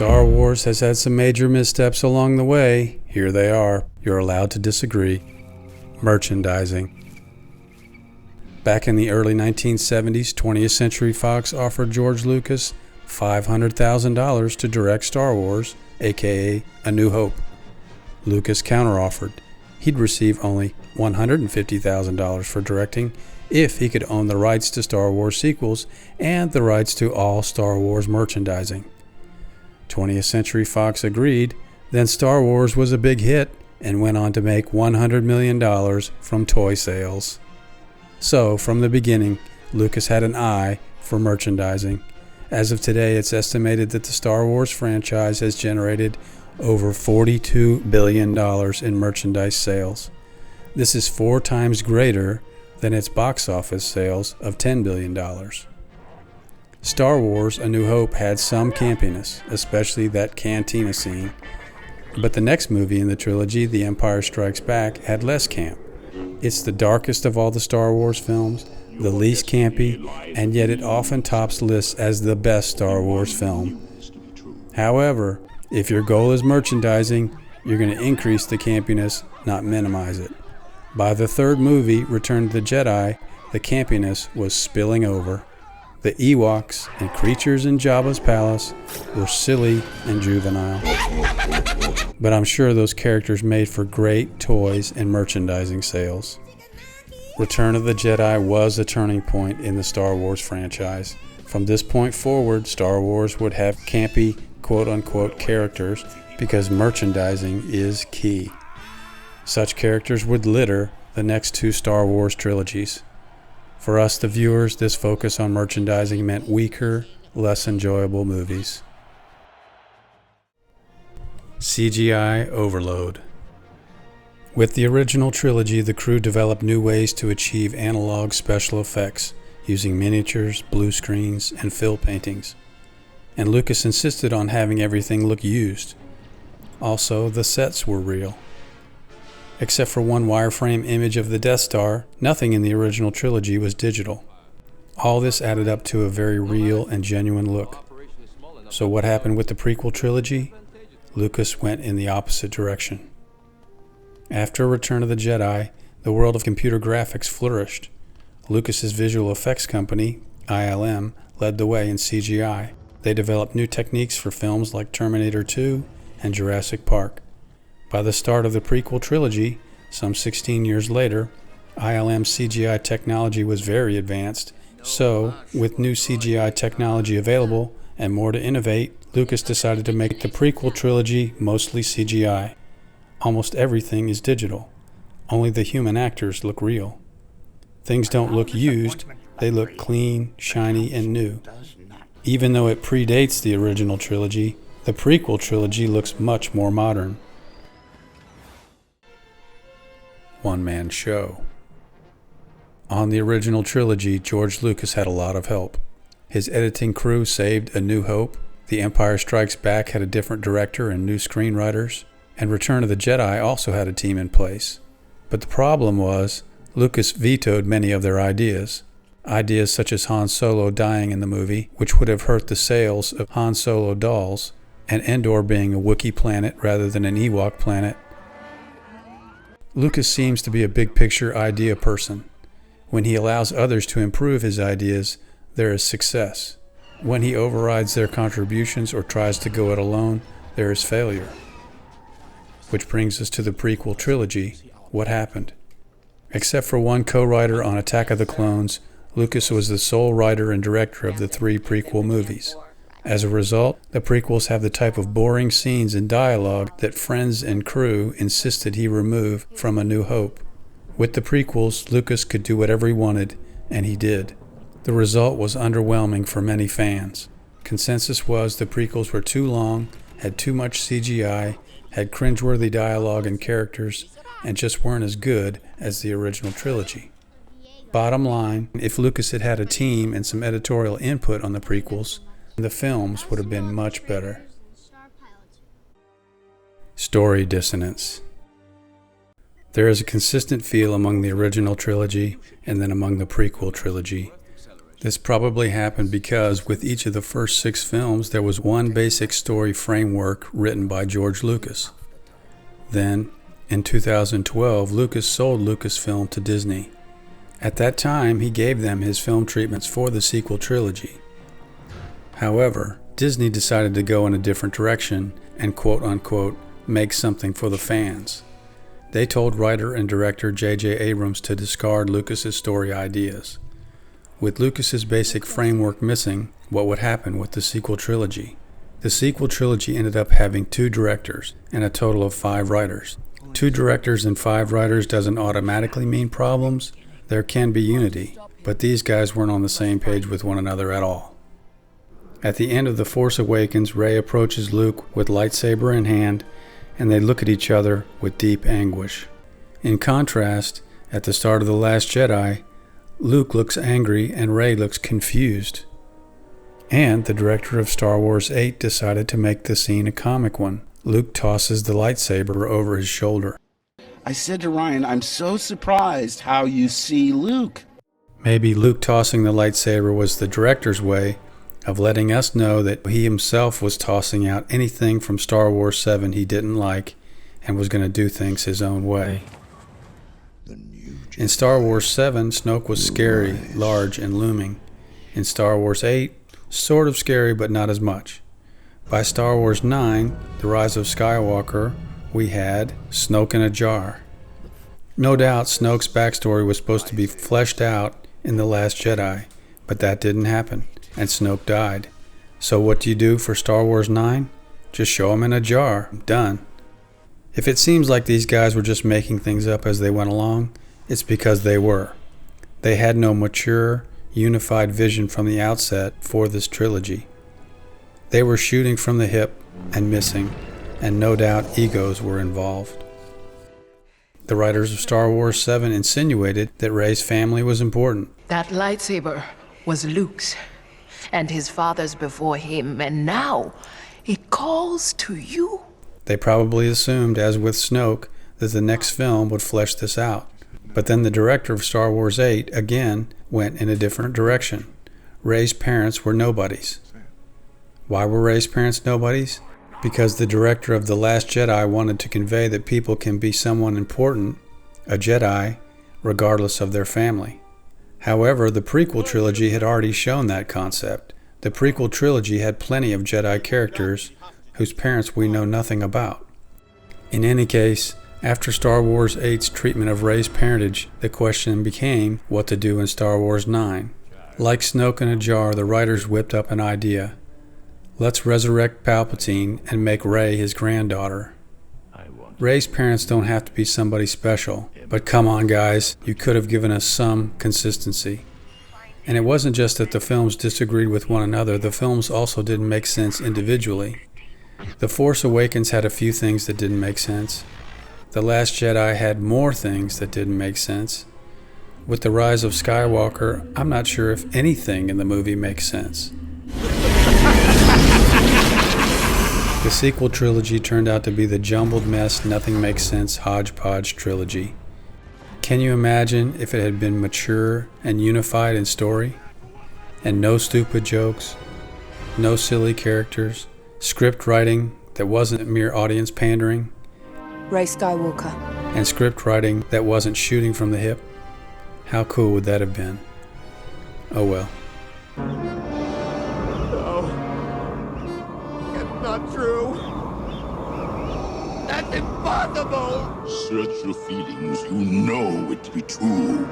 Star Wars has had some major missteps along the way. Here they are. You're allowed to disagree. Merchandising. Back in the early 1970s, 20th Century Fox offered George Lucas $500,000 to direct Star Wars, aka A New Hope. Lucas counteroffered. He'd receive only $150,000 for directing if he could own the rights to Star Wars sequels and the rights to all Star Wars merchandising. 20th Century Fox agreed, then Star Wars was a big hit and went on to make $100 million from toy sales. So, from the beginning, Lucas had an eye for merchandising. As of today, it's estimated that the Star Wars franchise has generated over $42 billion in merchandise sales. This is 4 times greater than its box office sales of $10 billion. Star Wars A New Hope had some campiness, especially that cantina scene. But the next movie in the trilogy, The Empire Strikes Back, had less camp. It's the darkest of all the Star Wars films, the least campy, and yet it often tops lists as the best Star Wars film. However, if your goal is merchandising, you're going to increase the campiness, not minimize it. By the third movie, Return of the Jedi, the campiness was spilling over. The Ewoks and creatures in Jabba's palace were silly and juvenile. But I'm sure those characters made for great toys and merchandising sales. Return of the Jedi was a turning point in the Star Wars franchise. From this point forward, Star Wars would have campy, quote-unquote, characters because merchandising is key. Such characters would litter the next 2 Star Wars trilogies. For us, the viewers, this focus on merchandising meant weaker, less enjoyable movies. CGI overload. With the original trilogy, the crew developed new ways to achieve analog special effects using miniatures, blue screens, and fill paintings. And Lucas insisted on having everything look used. Also, the sets were real. Except for one wireframe image of the Death Star, nothing in the original trilogy was digital. All this added up to a very real and genuine look. So what happened with the prequel trilogy? Lucas went in the opposite direction. After Return of the Jedi, the world of computer graphics flourished. Lucas's visual effects company, ILM, led the way in CGI. They developed new techniques for films like Terminator 2 and Jurassic Park. By the start of the prequel trilogy, some 16 years later, ILM's CGI technology was very advanced. So, with new CGI technology available and more to innovate, Lucas decided to make the prequel trilogy mostly CGI. Almost everything is digital. Only the human actors look real. Things don't look used, they look clean, shiny, and new. Even though it predates the original trilogy, the prequel trilogy looks much more modern. One-man show. On the original trilogy, George Lucas had a lot of help. His editing crew saved A New Hope, The Empire Strikes Back had a different director and new screenwriters, and Return of the Jedi also had a team in place. But the problem was, Lucas vetoed many of their ideas. Ideas such as Han Solo dying in the movie, which would have hurt the sales of Han Solo dolls, and Endor being a Wookiee planet rather than an Ewok planet. Lucas seems to be a big-picture idea person. When he allows others to improve his ideas, there is success. When he overrides their contributions or tries to go it alone, there is failure. Which brings us to the prequel trilogy. What happened? Except for one co-writer on Attack of the Clones, Lucas was the sole writer and director of the 3 prequel movies. As a result, the prequels have the type of boring scenes and dialogue that friends and crew insisted he remove from A New Hope. With the prequels, Lucas could do whatever he wanted, and he did. The result was underwhelming for many fans. Consensus was the prequels were too long, had too much CGI, had cringeworthy dialogue and characters, and just weren't as good as the original trilogy. Bottom line, if Lucas had had a team and some editorial input on the prequels, the films would have been much better. Story dissonance. There is a consistent feel among the original trilogy and then among the prequel trilogy. This probably happened because with each of the first 6 films, there was one basic story framework written by George Lucas. Then, in 2012, Lucas sold Lucasfilm to Disney. At that time, he gave them his film treatments for the sequel trilogy. However, Disney decided to go in a different direction and quote-unquote make something for the fans. They told writer and director J.J. Abrams to discard Lucas's story ideas. With Lucas's basic framework missing, what would happen with the sequel trilogy? The sequel trilogy ended up having 2 directors and a total of 5 writers. 2 directors and 5 writers doesn't automatically mean problems. There can be unity, but these guys weren't on the same page with one another at all. At the end of The Force Awakens, Rey approaches Luke with lightsaber in hand, and they look at each other with deep anguish. In contrast, at the start of The Last Jedi, Luke looks angry and Rey looks confused. And the director of Star Wars 8 decided to make the scene a comic one. Luke tosses the lightsaber over his shoulder. I said to Ryan, I'm so surprised how you see Luke. Maybe Luke tossing the lightsaber was the director's way of letting us know that he himself was tossing out anything from Star Wars 7 he didn't like and was going to do things his own way. In Star Wars 7, Snoke was scary, large, and looming. In Star Wars 8, sort of scary but not as much. By Star Wars 9, The Rise of Skywalker, we had Snoke in a jar. No doubt Snoke's backstory was supposed to be fleshed out in The Last Jedi, but that didn't happen, and Snoke died. So what do you do for Star Wars 9? Just show him in a jar. Done. If it seems like these guys were just making things up as they went along, it's because they were. They had no mature, unified vision from the outset for this trilogy. They were shooting from the hip and missing, and no doubt egos were involved. The writers of Star Wars 7 insinuated that Rey's family was important. That lightsaber was Luke's and his father's before him, and now it calls to you. They probably assumed, as with Snoke, that the next film would flesh this out. But then the director of Star Wars 8, again, went in a different direction. Rey's parents were nobodies. Why were Rey's parents nobodies? Because the director of The Last Jedi wanted to convey that people can be someone important, a Jedi, regardless of their family. However, the prequel trilogy had already shown that concept. The prequel trilogy had plenty of Jedi characters whose parents we know nothing about. In any case, after Star Wars 8's treatment of Rey's parentage, the question became what to do in Star Wars 9. Like Snoke in a jar, the writers whipped up an idea. Let's resurrect Palpatine and make Rey his granddaughter. Rey's parents don't have to be somebody special, but come on guys, you could have given us some consistency. And it wasn't just that the films disagreed with one another, the films also didn't make sense individually. The Force Awakens had a few things that didn't make sense. The Last Jedi had more things that didn't make sense. With the Rise of Skywalker, I'm not sure if anything in the movie makes sense. The sequel trilogy turned out to be the jumbled mess, nothing makes sense hodgepodge trilogy. Can you imagine if it had been mature and unified in story? And no stupid jokes, no silly characters, script writing that wasn't mere audience pandering, Ray Skywalker. and script writing that wasn't shooting from the hip? How cool would that have been? Oh well. No. It's not true. That's impossible! Search your feelings. You know it to be true.